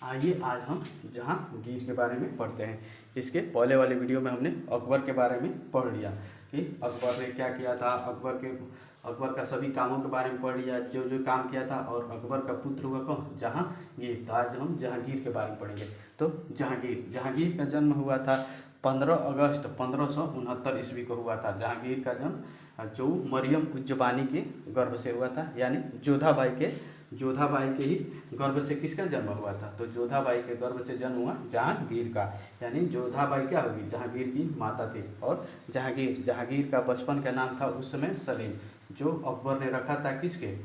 आइए आज हम जहांगीर के बारे में पढ़ते हैं। इसके पहले वाले वीडियो में हमने अकबर के बारे में पढ़ लिया कि अकबर ने क्या किया था, अकबर का सभी कामों के बारे में पढ़ लिया, जो जो काम किया था। और अकबर का पुत्र हुआ कौन? जहांगीर। तो आज हम जहांगीर के बारे में पढ़ेंगे। तो जहांगीर का जन्म हुआ था 15 अगस्त 1569 ईस्वी को हुआ था। जहांगीर का जन्म जो मरियम उज़ ज़मानी के गर्भ से हुआ था, यानी जोधाबाई के ही गर्भ से किसका जन्म हुआ था? तो जोधाबाई के गर्भ से जन्म हुआ जहांगीर का, यानी जोधाबाई क्या होगी? जहांगीर की माता थी। और जहांगीर का बचपन का नाम था उस समय सलीम, जो अकबर ने रखा था किसके?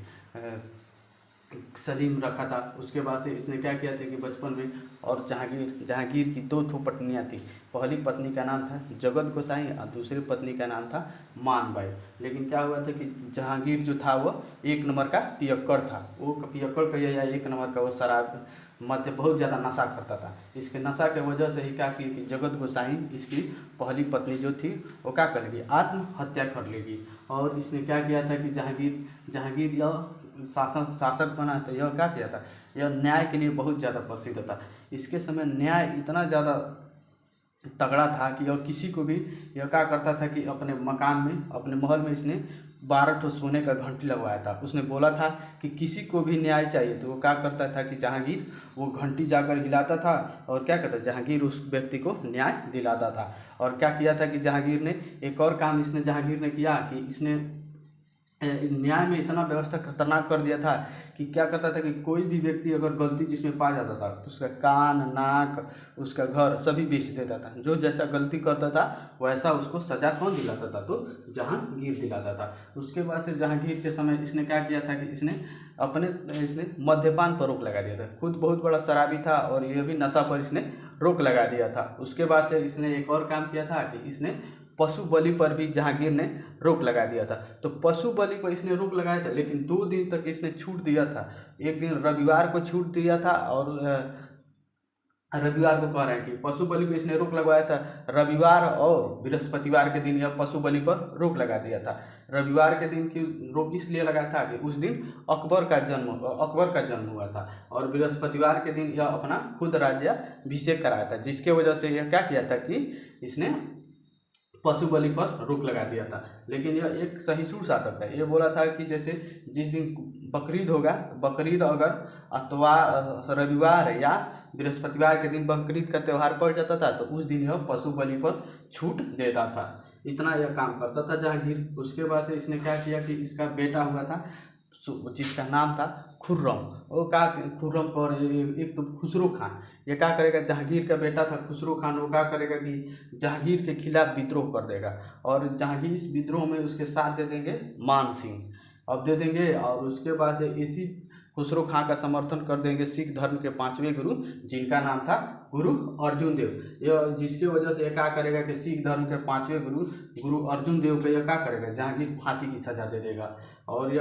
सलीम रखा था। उसके बाद से इसने क्या किया था कि बचपन में, और जहांगीर की 2 पत्नियां थी। पहली पत्नी का नाम था जगत गोसाई और दूसरी पत्नी का नाम था मानबाई। लेकिन क्या हुआ था कि जहांगीर जो था वो 1 नंबर का पियक्कड़ था। वो पियक्कड़ कहिए या 1 नंबर का वो शराब मध्य बहुत ज़्यादा नशा करता था। इसके नशा के वजह से ही क्या की कि जगत गोसाई इसकी पहली पत्नी जो थी वो क्या कर लेगी? आत्महत्या कर लेगी। और इसने क्या किया था कि जहांगीर यह शासक बना, तो यह क्या किया था? यह न्याय के लिए बहुत ज़्यादा प्रसिद्ध था। इसके समय न्याय इतना ज़्यादा तगड़ा था कि यह किसी को भी, यह क्या करता था कि अपने मकान में, अपने महल में इसने 12 सोने का घंटी लगवाया था। उसने बोला था कि किसी को भी न्याय चाहिए तो वो क्या करता था कि जहांगीर वो घंटी जाकर हिलाता था और क्या करता? जहांगीर उस व्यक्ति को न्याय दिलाता था। और क्या किया था कि जहांगीर ने एक और काम जहांगीर ने किया कि इसने न्याय में इतना व्यवस्था खतरनाक कर दिया था कि क्या करता था कि कोई भी व्यक्ति अगर गलती जिसमें पा जाता था तो उसका कान, नाक, उसका घर सभी बेच देता था। जो जैसा गलती करता था वैसा उसको सजा कौन दिलाता था? तो जहांगीर दिलाता था। उसके बाद से जहांगीर के समय इसने क्या किया था कि इसने मद्यपान पर रोक लगा दिया था। खुद बहुत बड़ा शराबी था और यह भी नशा पर इसने रोक लगा दिया था। उसके बाद से इसने एक और काम किया था कि इसने पशु बलि पर भी जहांगीर ने रोक लगा दिया था। तो पशु बलि पर इसने रोक लगाया था, लेकिन 2 दिन तक इसने छूट दिया था। एक दिन रविवार को छूट दिया था, और रविवार को कह रहे हैं कि पशु बलि पर इसने रोक लगवाया था। रविवार और बृहस्पतिवार के दिन यह पशु बलि पर रोक लगा दिया था। रविवार के दिन की रोक इसलिए लगाया था कि उस दिन अकबर का जन्म हुआ था, और बृहस्पतिवार के दिन यह अपना खुद राज्याभिषेक कराया था, जिसके वजह से यह क्या किया था कि इसने पशु बलि पर रोक लगा दिया था। लेकिन यह एक सहिष्णु शासक था। ये बोला था कि जैसे जिस दिन बकरीद होगा, तो बकरीद अगर रविवार या बृहस्पतिवार के दिन बकरीद का त्यौहार पड़ जाता था तो उस दिन यह पशु बलि पर छूट देता था। इतना यह काम करता था जहांगीर। उसके बाद से इसने क्या किया कि इसका बेटा हुआ था जिसका नाम था खुर्रम। वो क्या, खुर्रम और एक तो खुसरो खान, ये क्या करेगा? जहांगीर का बेटा था खुसरो खान। वो क्या करेगा कि जहांगीर के खिलाफ विद्रोह कर देगा, और जहांगीर इस विद्रोह में उसके साथ दे देंगे मान सिंह, अब दे देंगे। और उसके बाद इसी खुसरो खां का समर्थन कर देंगे सिख धर्म के 5वें गुरु, जिनका नाम था गुरु अर्जुन देव। यह जिसके वजह से क्या करेगा कि सिख धर्म के 5वें गुरु अर्जुन देव को यह क्या करेगा? जहांगीर फांसी की सजा दे देगा, और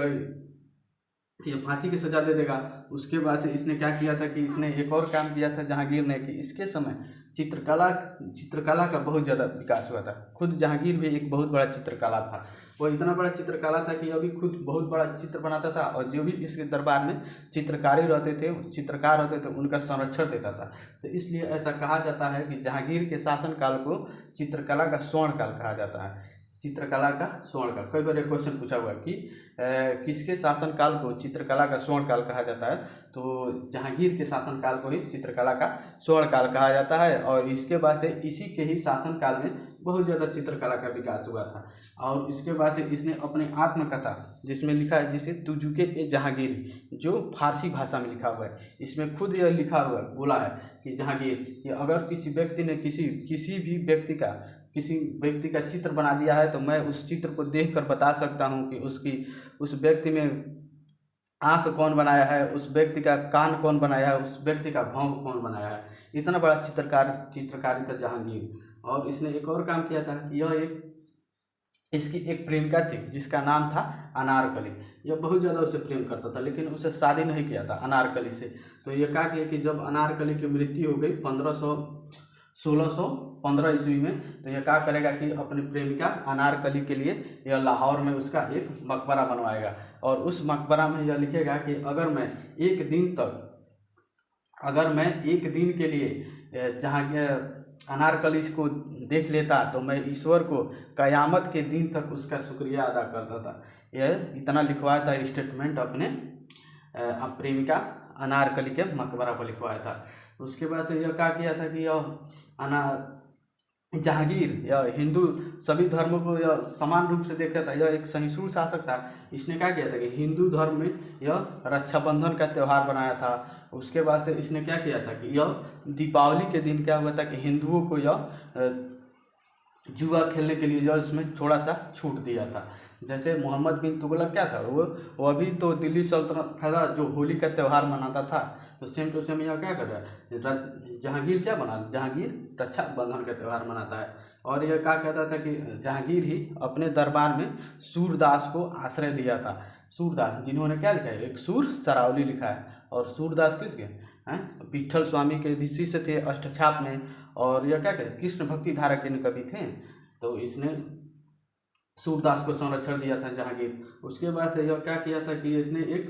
ये फांसी की सजा दे देगा। उसके बाद से इसने क्या किया था कि इसने एक और काम किया था जहांगीर ने कि इसके समय चित्रकला का बहुत ज़्यादा विकास हुआ था। खुद जहांगीर भी एक बहुत बड़ा चित्रकला था। वो इतना बड़ा चित्रकला था कि अभी खुद बहुत बड़ा चित्र बनाता था, और जो भी इसके दरबार में चित्रकार रहते थे उनका संरक्षण देता था। तो इसलिए ऐसा कहा जाता है कि जहांगीर के शासनकाल को चित्रकला का स्वर्ण काल कहा जाता है। चित्रकला का स्वर्ण काल, कई बार एक क्वेश्चन पूछा हुआ कि किसके शासनकाल को चित्रकला का स्वर्ण काल कहा जाता है? तो जहांगीर के शासनकाल को ही चित्रकला का स्वर्ण काल कहा जाता है। और इसके बाद से इसी के ही शासनकाल में बहुत ज़्यादा चित्रकला का विकास हुआ था। और इसके बाद से इसने अपने आत्मकथा जिसमें लिखा है, जिसे तुजुके ए जहांगीर, जो फारसी भाषा में लिखा हुआ है, इसमें खुद यह लिखा हुआ बोला है कि जहांगीर कि अगर किसी व्यक्ति ने किसी व्यक्ति का चित्र बना दिया है तो मैं उस चित्र को देखकर बता सकता हूँ कि उस व्यक्ति में आँख कौन बनाया है, उस व्यक्ति का कान कौन बनाया है, उस व्यक्ति का भौं कौन बनाया है। इतना बड़ा चित्रकारी था जहांगीर। और इसने एक और काम किया था कि इसकी एक प्रेमिका थी जिसका नाम था अनारकली। यह बहुत ज़्यादा उसे प्रेम करता था, लेकिन उसे शादी नहीं किया था अनारकली से। तो यह क्या किया कि जब अनारकली की मृत्यु हो गई 1615 ईस्वी में, तो यह क्या करेगा कि अपनी प्रेमिका अनारकली के लिए यह लाहौर में उसका एक मकबरा बनवाएगा। और उस मकबरा में यह लिखेगा कि अगर मैं एक दिन तक अगर मैं एक दिन के लिए जहाँ अनारकली को देख लेता तो मैं ईश्वर को कयामत के दिन तक उसका शुक्रिया अदा करता था। यह इतना लिखवाया था स्टेटमेंट अपने प्रेमिका अनारकली के मकबरा पर लिखवाया था। उसके बाद से यह क्या किया था कि यह जहांगीर यह हिंदू सभी धर्मों को यह समान रूप से देखता था। यह एक सहिष्णु शासक था। इसने क्या किया था कि हिंदू धर्म में यह रक्षाबंधन का त्यौहार बनाया था। उसके बाद से इसने क्या किया था कि यह दीपावली के दिन क्या हुआ था कि हिंदुओं को यह जुआ खेलने के लिए जो इसमें थोड़ा सा छूट दिया था। जैसे मोहम्मद बिन तुगलक क्या था, वो अभी तो दिल्ली सल्तनत था जो होली का त्यौहार मनाता था, तो सेम टू सेम यह क्या कर रहा है, जहांगीर क्या बना, जहांगीर रक्षाबंधन का त्यौहार मनाता है। और यह क्या कहता था कि जहांगीर ही अपने दरबार में सूरदास को आश्रय दिया था। सूरदास जिन्होंने क्या लिखा है, एक सूर सरावली लिखा है। और सूरदास किसके हैं, विठल स्वामी के भी शिष्य थे अष्टछाप में। और यह क्या कहते कृष्ण भक्ति धारा के कवि थे। तो इसने सूरदास को संरक्षण दिया था जहांगीर। उसके बाद से यह क्या किया था कि इसने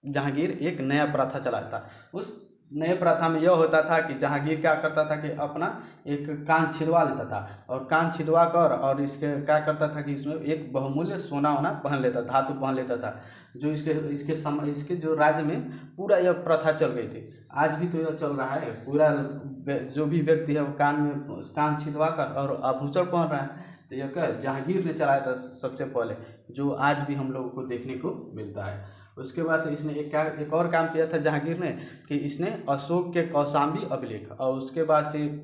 जहांगीर एक नया प्रथा चलाया था। उस नए प्रथा में यह होता था कि जहांगीर क्या करता था कि अपना एक कान छिदवा लेता था, और कान छिदवा कर और इसके क्या करता था कि इसमें एक बहुमूल्य सोना वोना पहन लेता, धातु पहन लेता था, जो इसके जो राज्य में पूरा यह प्रथा चल गई थी। आज भी तो यह चल रहा है, पूरा जो भी व्यक्ति है वो कान छिदवा कर और आभूषण पहन रहा है। तो यह क्या जहांगीर ने चलाया था सबसे पहले, जो आज भी हम लोगों को देखने को मिलता है। उसके बाद से इसने एक और काम किया था जहांगीर ने कि इसने अशोक के कौशाम्बी अभिलेख और उसके बाद से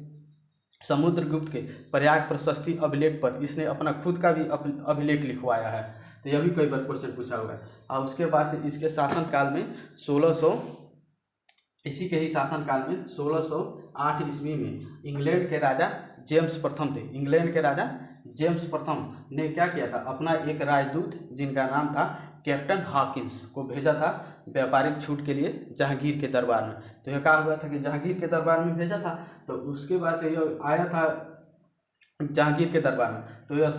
समुद्रगुप्त के प्रयाग प्रशस्ति अभिलेख पर इसने अपना खुद का भी अभिलेख लिखवाया है। तो यह भी कई बार क्वेश्चन पूछा हुआ है। और उसके बाद से इसके शासनकाल में 1600 इसी के ही शासनकाल में 1608 ईस्वी में इंग्लैंड के राजा जेम्स प्रथम थे। इंग्लैंड के राजा जेम्स प्रथम ने क्या किया था, अपना एक राजदूत जिनका नाम था कैप्टन हॉकिंस को भेजा था व्यापारिक छूट के लिए जहांगीर के दरबार में। तो यह क्या हुआ था कि जहांगीर के दरबार में भेजा था। तो उसके बाद से यह आया था जहांगीर के दरबार में। तो यह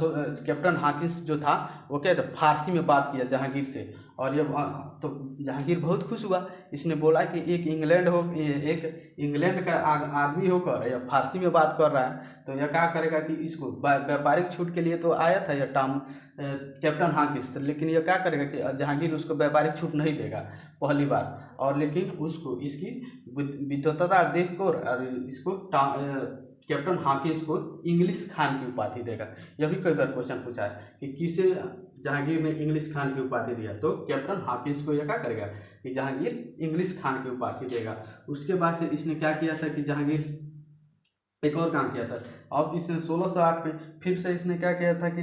कैप्टन हॉकिंस जो था वो क्या था, फारसी में बात किया जहांगीर से। और ये तो जहांगीर बहुत खुश हुआ। इसने बोला कि एक इंग्लैंड का आदमी होकर यह फारसी में बात कर रहा है, तो यह क्या करेगा कि इसको व्यापारिक छूट के लिए तो आया था यह कैप्टन हॉकिंस, लेकिन यह क्या करेगा कि जहांगीर उसको व्यापारिक छूट नहीं देगा पहली बार। और लेकिन उसको इसकी विद्वत्ता देख कर और इसको कैप्टन हॉकिंस को इंग्लिश खान की उपाधि देगा। यह भी कई बार क्वेश्चन पूछा है कि किसे जहांगीर ने इंग्लिश खान की उपाधि दिया। तो कैप्टन हॉकिंस को यह क्या करेगा कि जहांगीर इंग्लिश खान की उपाधि देगा। उसके बाद से इसने क्या किया था कि जहांगीर एक और काम किया था। अब इसने 1608 में फिर से इसने क्या किया था कि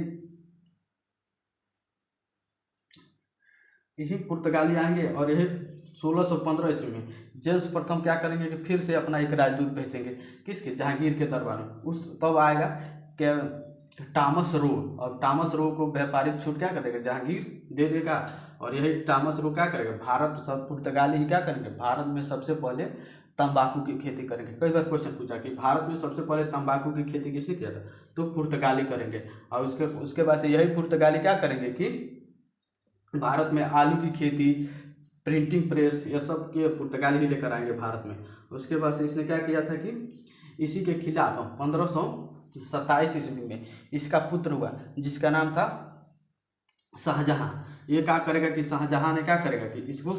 यही पुर्तगाली आएंगे और यही 1615 ईस्वी में जेम्स प्रथम क्या करेंगे कि फिर से अपना एक राजदूत भेजेंगे किसके, जहांगीर के दरबार में। तब आएगा क्या, टॉमस रो। और टॉमस रो को व्यापारिक छूट क्या करेगा, जहांगीर दे देगा। और यही टॉमस रो क्या करेगा, भारत सब पुर्तगाली ही क्या करेंगे, भारत में सबसे पहले तंबाकू की खेती करेंगे। कई बार क्वेश्चन पूछा कि भारत में सबसे पहले तंबाकू की खेती किसने किया था, तो पुर्तगाली करेंगे। और उसके बाद से यही पुर्तगाली क्या करेंगे कि भारत में आलू की खेती, प्रिंटिंग प्रेस, यह सब के पुर्तगाली ही लेकर आएंगे भारत में। उसके बाद से इसने क्या किया था कि इसी के खिलाफ 1527 ईस्वी में इसका पुत्र हुआ जिसका नाम था शाहजहां। ये क्या करेगा कि शाहजहां ने क्या करेगा कि इसको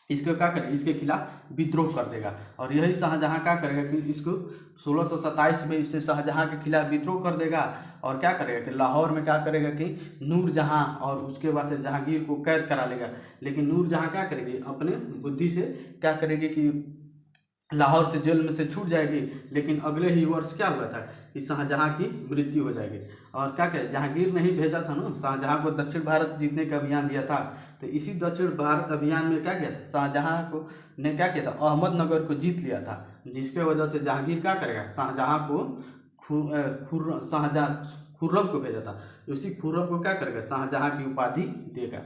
क्या करेगा, इसके खिलाफ विद्रोह कर देगा। और यही शाहजहां क्या करेगा कि इसको 1627 में इससे शाहजहां के खिलाफ विद्रोह कर देगा। और क्या करेगा कि लाहौर में क्या करेगा कि नूरजहां और उसके बाद से जहांगीर को कैद करा लेगा। लेकिन नूरजहां क्या करेगी, अपने बुद्धि से क्या करेगी कि लाहौर से जेल में से छूट जाएगी। लेकिन अगले ही वर्ष क्या हुआ था कि शाहजहां की मृत्यु हो जाएगी। और क्या करें, जहांगीर ने ही भेजा था ना शाहजहां को दक्षिण भारत जीतने का अभियान दिया था। तो इसी दक्षिण भारत अभियान में क्या किया था, शाहजहां को ने क्या किया था, अहमदनगर को जीत लिया था। जिसके वजह से जहांगीर क्या करेगा, शाहजहां को खुर्रम को भेजा था। उसी खुर्रम को क्या करेगा, शाहजहां की उपाधि देगा।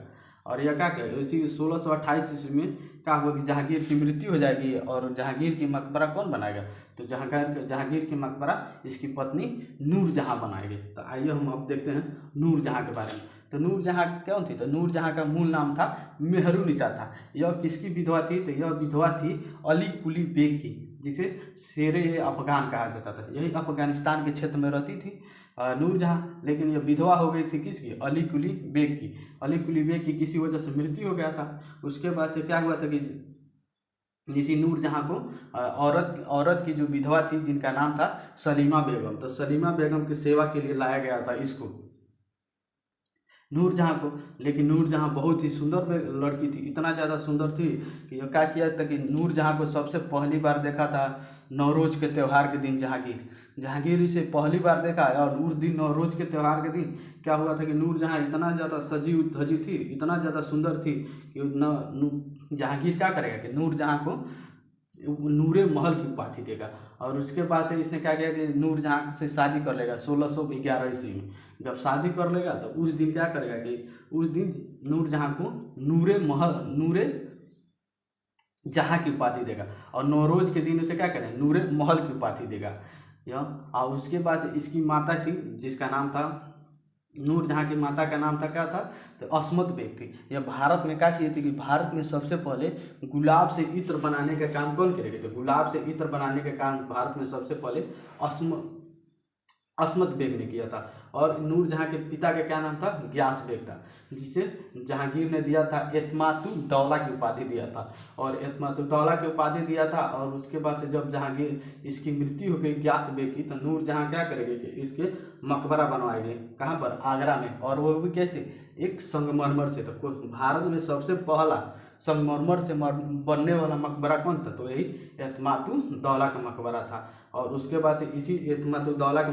और यह क्या करेगा, इसी 1628 ईस्वी में क्या होगा कि जहांगीर की मृत्यु हो जाएगी। और जहांगीर की मकबरा कौन बनाएगा, तो जहांगीर की मकबरा इसकी पत्नी नूरजहां बनाएगी। तो आइए हम अब देखते हैं नूरजहां के बारे में। तो नूरजहाँ कौन थी? तो नूरजहाँ का मूल नाम था मेहरुनिसा था। यह किसकी विधवा थी? तो यह विधवा थी अली कुली बेग की, जिसे शेरे अफगान कहा जाता था। यही अफगानिस्तान के क्षेत्र में रहती थी नूरजहाँ, लेकिन यह विधवा हो गई थी किसकी? अली कुली बेग की। अली कुली बेग की किसी वजह से मृत्यु हो गया था। उसके बाद से क्या हुआ था कि इसी नूरजहाँ को औरत की जो विधवा थी जिनका नाम था सलीमा बेगम, तो सलीमा बेगम की सेवा के लिए लाया गया था इसको नूरजहाँ को। लेकिन नूरजहाँ बहुत ही सुंदर लड़की थी, इतना ज़्यादा सुंदर थी कि यह क्या किया था कि नूरजहाँ को सबसे पहली बार देखा था नौरोज के त्यौहार के दिन जहांगीर इसे पहली बार देखा। और उस दिन नौरोज के त्यौहार के दिन क्या हुआ था कि नूरजहाँ इतना ज़्यादा सजी धजी थी, इतना ज़्यादा सुंदर थी कि जहांगीर क्या करेगा कि नूरजहाँ को नूरे महल की उपाधि देगा। और उसके बाद से इसने क्या किया कि नूरजहाँ से शादी कर लेगा 1611 ईस्वी में। जब शादी कर लेगा तो उस दिन क्या करेगा कि उस दिन नूरजहाँ को नूरे जहाँ की उपाधि देगा, और नौरोज के दिन उसे क्या करेगा? नूरे महल की उपाधि देगा। यह और उसके बाद इसकी माता थी जिसका नाम था नूरजहाँ की माता का नाम था क्या था? तो अस्मत बेग थी। यह भारत में क्या की थी कि भारत में सबसे पहले गुलाब से इत्र बनाने का काम कौन करेगा? तो गुलाब से इत्र बनाने का काम भारत में सबसे पहले अस्मत बेग ने किया था। और नूरजहाँ के पिता का क्या नाम था? ग्यास बेग था, जिसे जहांगीर ने दिया था एतमातुल दौला की उपाधि दिया था। और एतमातुल दौला की उपाधि दिया था। और उसके बाद से जब जहांगीर इसकी मृत्यु हो गई ग्यास बेग की, तो नूरजहाँ क्या करेंगे कि इसके मकबरा बनवाएंगे। कहाँ पर? आगरा में। और वो भी कैसे? एक संगमरमर से। तो भारत में सबसे पहला संगमरमर से बनने वाला मकबरा कौन था? तो यही एतमातुल दौला का मकबरा था। और उसके बाद से इसी एतमातुल दौला के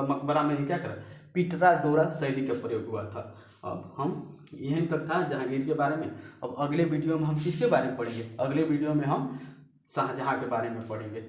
मकबरा में ही क्या करा? पिटरा डोरा शैली का प्रयोग हुआ था। अब हम यहीं तक था जहांगीर के बारे में। अब अगले वीडियो में हम किसके बारे में पढ़ेंगे? अगले वीडियो में हम शाहजहाँ के बारे में पढ़ेंगे।